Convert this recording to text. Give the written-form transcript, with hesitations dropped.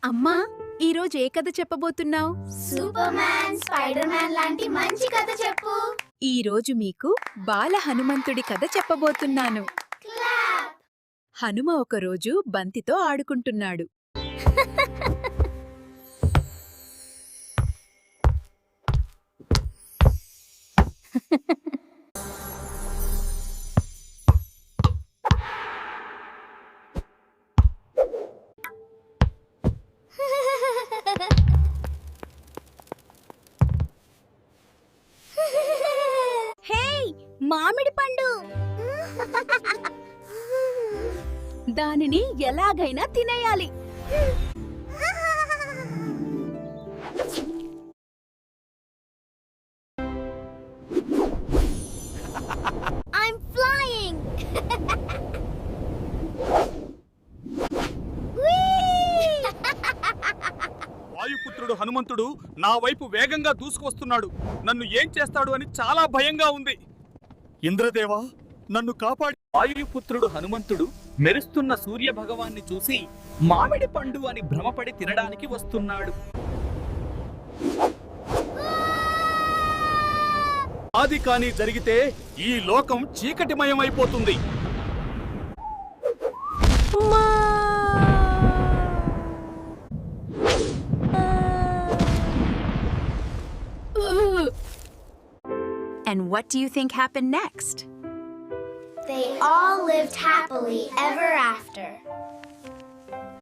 అమ్మా, ఈరోజు ఏ కథ చెప్పబోతున్నావు? సూపర్ మ్యాన్, స్పైడర్ మ్యాన్ లాంటి మంచి కథ చెప్పు. ఈరోజు మీకు బాల హనుమంతుడి కథ చెప్పబోతున్నాను. క్లాప్. హనుమ ఒకరోజు బంతితో ఆడుకుంటున్నాడు. మామిడి పండు దానిని ఎలాగైనా తినేయాలి. I'm flying. వాయుపుత్రుడు హనుమంతుడు నా వైపు వేగంగా దూసుకొస్తున్నాడు. నన్ను ఏం చేస్తాడు అని చాలా భయంగా ఉంది. ఇంద్రదేవా, నన్ను కాపాడి. వాయుపుత్రుడు హనుమంతుడు మెరుస్తున్న సూర్య భగవాన్ని చూసి మామిడి పండు అని భ్రమపడి తినడానికి వస్తున్నాడు. ఆది కాని జరిగితే ఈ లోకం చీకటిమయమైపోతుంది. And what do you think happened next? They all lived happily ever after.